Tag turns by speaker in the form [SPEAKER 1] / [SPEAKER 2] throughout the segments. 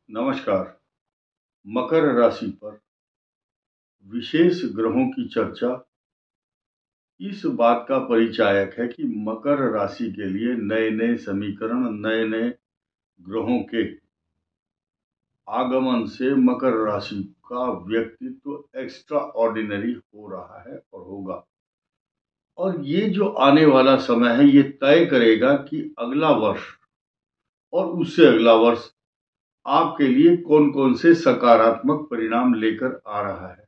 [SPEAKER 1] नमस्कार। मकर राशि पर विशेष ग्रहों की चर्चा इस बात का परिचायक है कि मकर राशि के लिए नए नए समीकरण, नए नए ग्रहों के आगमन से मकर राशि का व्यक्तित्व एक्स्ट्रा ऑर्डिनरी हो रहा है और होगा। और ये जो आने वाला समय है ये तय करेगा कि अगला वर्ष और उससे अगला वर्ष आपके लिए कौन कौन से सकारात्मक परिणाम लेकर आ रहा है।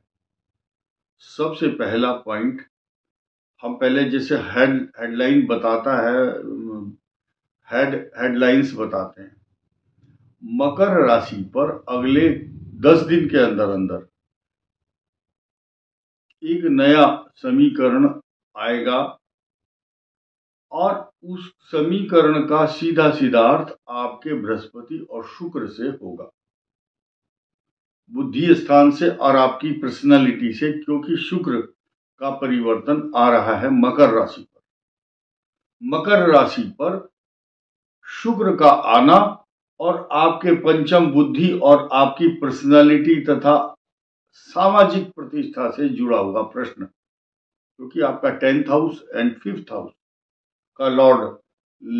[SPEAKER 1] सबसे पहला पॉइंट, हम पहले जैसे हेडलाइन बताता है, हेडलाइंस बताते हैं। मकर राशि पर अगले 10 दिन के अंदर अंदर एक नया समीकरण आएगा और उस समीकरण का सीधा सीधा अर्थ आपके बृहस्पति और शुक्र से होगा, बुद्धि स्थान से और आपकी पर्सनालिटी से, क्योंकि शुक्र का परिवर्तन आ रहा है मकर राशि पर। मकर राशि पर शुक्र का आना और आपके पंचम बुद्धि और आपकी पर्सनालिटी तथा सामाजिक प्रतिष्ठा से जुड़ा हुआ प्रश्न, क्योंकि आपका 10th house and 5th house का लॉर्ड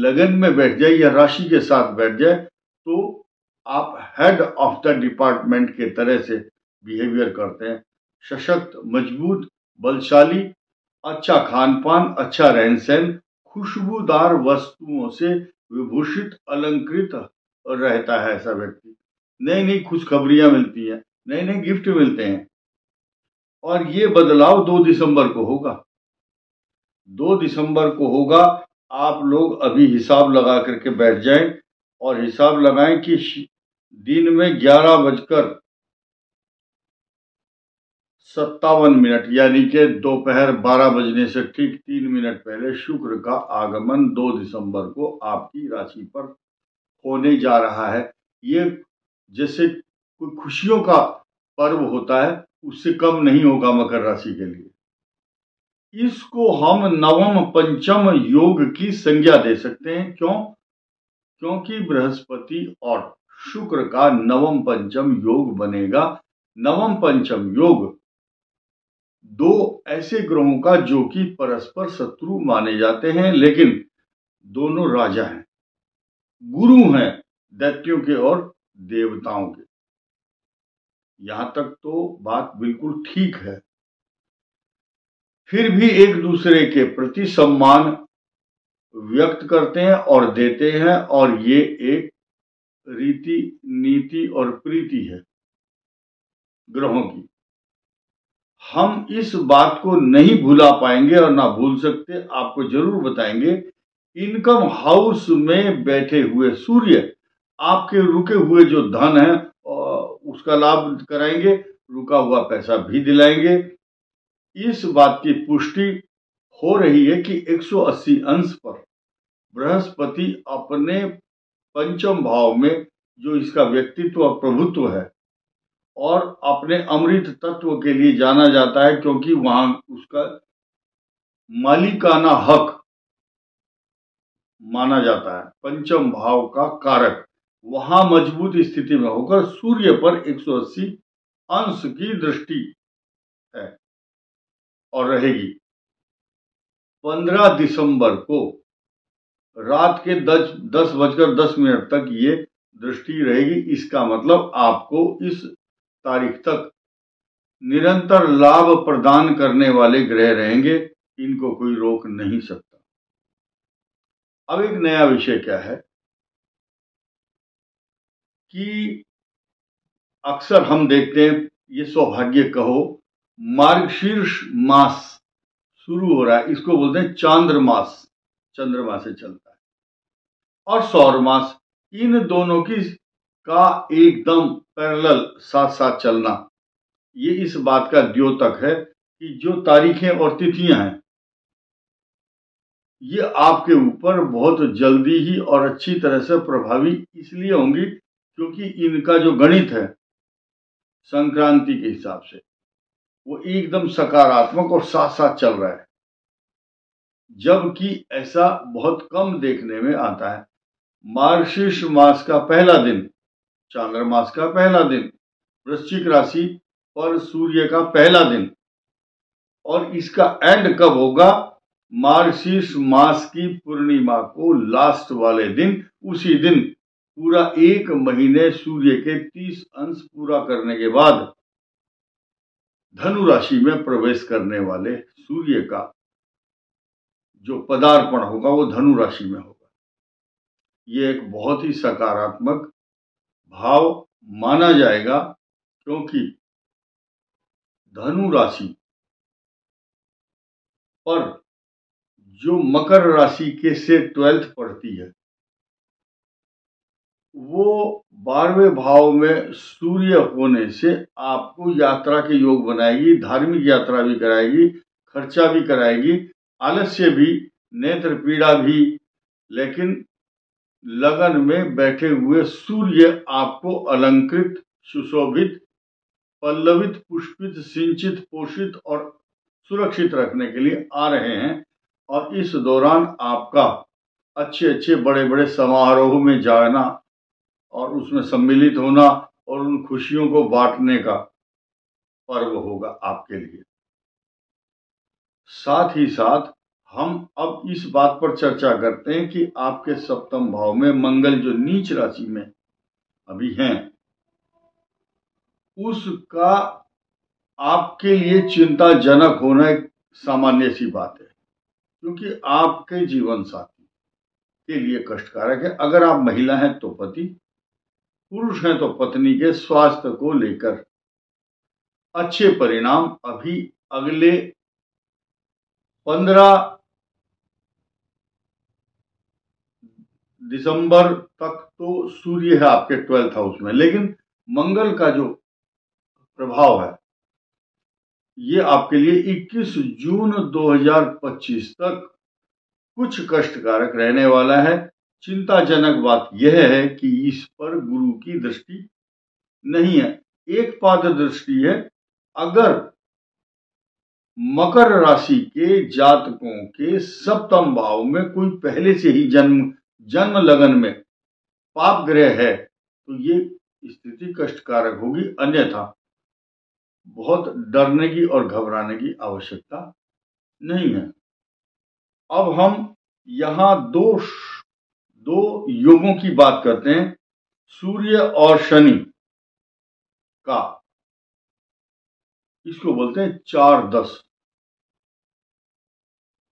[SPEAKER 1] लगन में बैठ जाए या राशि के साथ बैठ जाए तो आप हेड ऑफ द डिपार्टमेंट के तरह से बिहेवियर करते हैं। सशक्त, मजबूत, बलशाली, अच्छा खान पान, अच्छा रहन सहन, खुशबूदार वस्तुओं से विभूषित, अलंकृत रहता है ऐसा व्यक्ति। नई नई खुशखबरियां मिलती हैं, नए नए गिफ्ट मिलते हैं और ये बदलाव 2 दिसंबर को होगा। 2 दिसंबर को होगा। आप लोग अभी हिसाब लगा करके बैठ जाएं और हिसाब लगाएं कि दिन में 11:57 यानी कि दोपहर 12 बजने से ठीक 3 मिनट पहले शुक्र का आगमन 2 दिसंबर को आपकी राशि पर होने जा रहा है। ये जैसे कोई खुशियों का पर्व होता है उससे कम नहीं होगा मकर राशि के लिए। इसको हम नवम पंचम योग की संज्ञा दे सकते हैं। क्यों? क्योंकि बृहस्पति और शुक्र का नवम पंचम योग बनेगा। नवम पंचम योग दो ऐसे ग्रहों का जो कि परस्पर शत्रु माने जाते हैं, लेकिन दोनों राजा हैं, गुरु हैं दैत्यों के और देवताओं के। यहां तक तो बात बिल्कुल ठीक है। फिर भी एक दूसरे के प्रति सम्मान व्यक्त करते हैं और देते हैं, और ये एक रीति, नीति और प्रीति है ग्रहों की। हम इस बात को नहीं भुला पाएंगे और ना भूल सकते। आपको जरूर बताएंगे, इनकम हाउस में बैठे हुए सूर्य आपके रुके हुए जो धन है उसका लाभ कराएंगे, रुका हुआ पैसा भी दिलाएंगे। इस बात की पुष्टि हो रही है कि 180 अंश पर बृहस्पति अपने पंचम भाव में, जो इसका व्यक्तित्व और प्रभुत्व है, और अपने अमृत तत्व के लिए जाना जाता है, क्योंकि वहां उसका मालिकाना हक माना जाता है। पंचम भाव का कारक वहां मजबूत स्थिति में होकर सूर्य पर 180 अंश की दृष्टि है और रहेगी। 15 दिसंबर को रात के 10:10 तक ये दृष्टि रहेगी। इसका मतलब आपको इस तारीख तक निरंतर लाभ प्रदान करने वाले ग्रह रहेंगे, इनको कोई रोक नहीं सकता। अब एक नया विषय क्या है कि अक्सर हम देखते हैं, ये सौभाग्य कहो, मार्गशीर्ष मास शुरू हो रहा है, इसको बोलते हैं चांद्रमास, चंद्रमा से चलता है, और सौर मास, इन दोनों की का एकदम पैरेलल साथ साथ चलना, ये इस बात का द्योतक है कि जो तारीखें और तिथियां हैं ये आपके ऊपर बहुत जल्दी ही और अच्छी तरह से प्रभावी इसलिए होंगी क्योंकि इनका जो गणित है संक्रांति के हिसाब से वो एकदम सकारात्मक और साथ साथ चल रहा है। जबकि ऐसा बहुत कम देखने में आता है। मार्गशीर्ष मास का पहला दिन, चांद्रमास का पहला दिन, वृश्चिक राशि पर सूर्य का पहला दिन, और इसका एंड कब होगा? मार्गशीर्ष मास की पूर्णिमा को लास्ट वाले दिन, उसी दिन पूरा एक महीने सूर्य के 30 अंश पूरा करने के बाद धनु राशि में प्रवेश करने वाले सूर्य का जो पदार्पण होगा वो धनु राशि में होगा। ये एक बहुत ही सकारात्मक भाव माना जाएगा, क्योंकि धनु राशि पर जो मकर राशि के से 12th पड़ती है, वो 12वें भाव में सूर्य होने से आपको यात्रा के योग बनाएगी, धार्मिक यात्रा भी कराएगी, खर्चा भी कराएगी, आलस्य भी, नेत्र पीड़ा भी। लेकिन लगन में बैठे हुए सूर्य आपको अलंकृत, सुशोभित, पल्लवित, पुष्पित, सिंचित, पोषित और सुरक्षित रखने के लिए आ रहे हैं। और इस दौरान आपका अच्छे अच्छे बड़े बड़े समारोह में जाना और उसमें सम्मिलित होना और उन खुशियों को बांटने का पर्व होगा आपके लिए। साथ ही साथ हम अब इस बात पर चर्चा करते हैं कि आपके सप्तम भाव में मंगल जो नीच राशि में अभी हैं, उसका आपके लिए चिंताजनक होना एक सामान्य सी बात है, क्योंकि आपके जीवन साथी के लिए कष्टकारक है। अगर आप महिला हैं तो पति, पुरुष हैं तो पत्नी के स्वास्थ्य को लेकर अच्छे परिणाम अभी अगले 15 दिसंबर तक तो सूर्य है आपके 12th हाउस में, लेकिन मंगल का जो प्रभाव है ये आपके लिए 21 जून 2025 तक कुछ कष्टकारक रहने वाला है। चिंताजनक बात यह है कि इस पर गुरु की दृष्टि नहीं है, एक पाद दृष्टि है। अगर मकर राशि के जातकों के सप्तम भाव में कोई पहले से ही जन्म लगन में पाप ग्रह है तो ये स्थिति कष्टकारक होगी, अन्यथा बहुत डरने की और घबराने की आवश्यकता नहीं है। अब हम यहाँ दो योगों की बात करते हैं, सूर्य और शनि का, इसको बोलते हैं 4-10।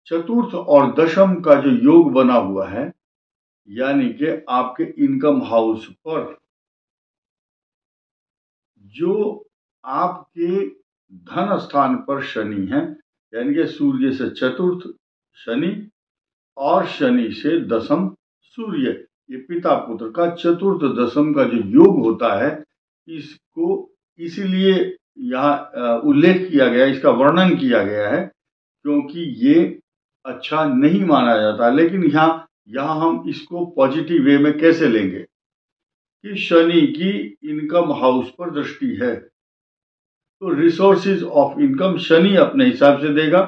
[SPEAKER 1] चतुर्थ और दशम का जो योग बना हुआ है, यानी कि आपके इनकम हाउस पर जो आपके धन स्थान पर शनि है, यानी कि सूर्य से चतुर्थ शनि और शनि से दशम सूर्य, ये पिता पुत्र का चतुर्थ दशम का जो योग होता है, इसको इसीलिए यहाँ उल्लेख किया गया, इसका वर्णन किया गया है, क्योंकि ये अच्छा नहीं माना जाता। लेकिन यहाँ हम इसको पॉजिटिव वे में कैसे लेंगे कि शनि की इनकम हाउस पर दृष्टि है, तो रिसोर्सेज ऑफ इनकम शनि अपने हिसाब से देगा,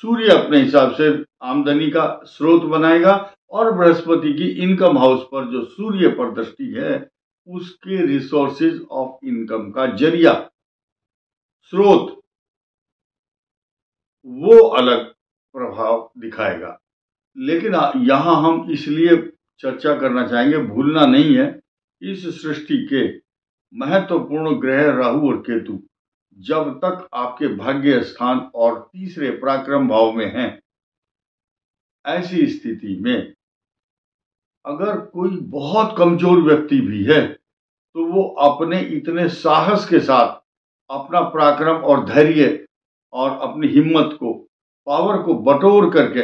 [SPEAKER 1] सूर्य अपने हिसाब से आमदनी का स्रोत बनाएगा, और बृहस्पति की इनकम हाउस पर जो सूर्य पर दृष्टि है उसके रिसोर्सेज ऑफ इनकम का जरिया, स्रोत, वो अलग प्रभाव दिखाएगा। लेकिन यहां हम इसलिए चर्चा करना चाहेंगे, भूलना नहीं है, इस सृष्टि के महत्वपूर्ण ग्रह राहु और केतु जब तक आपके भाग्य स्थान और तीसरे पराक्रम भाव में हैं, ऐसी स्थिति में अगर कोई बहुत कमजोर व्यक्ति भी है तो वो अपने इतने साहस के साथ अपना पराक्रम और धैर्य और अपनी हिम्मत को, पावर को बटोर करके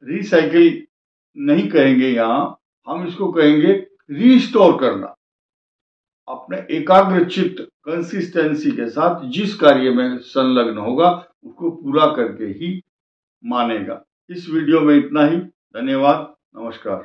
[SPEAKER 1] रिसाइकिल नहीं कहेंगे, यहां हम इसको कहेंगे रीस्टोर करना, अपने एकाग्र चित्त कंसिस्टेंसी के साथ जिस कार्य में संलग्न होगा उसको पूरा करके ही मानेगा। इस वीडियो में इतना ही। धन्यवाद, नमस्कार।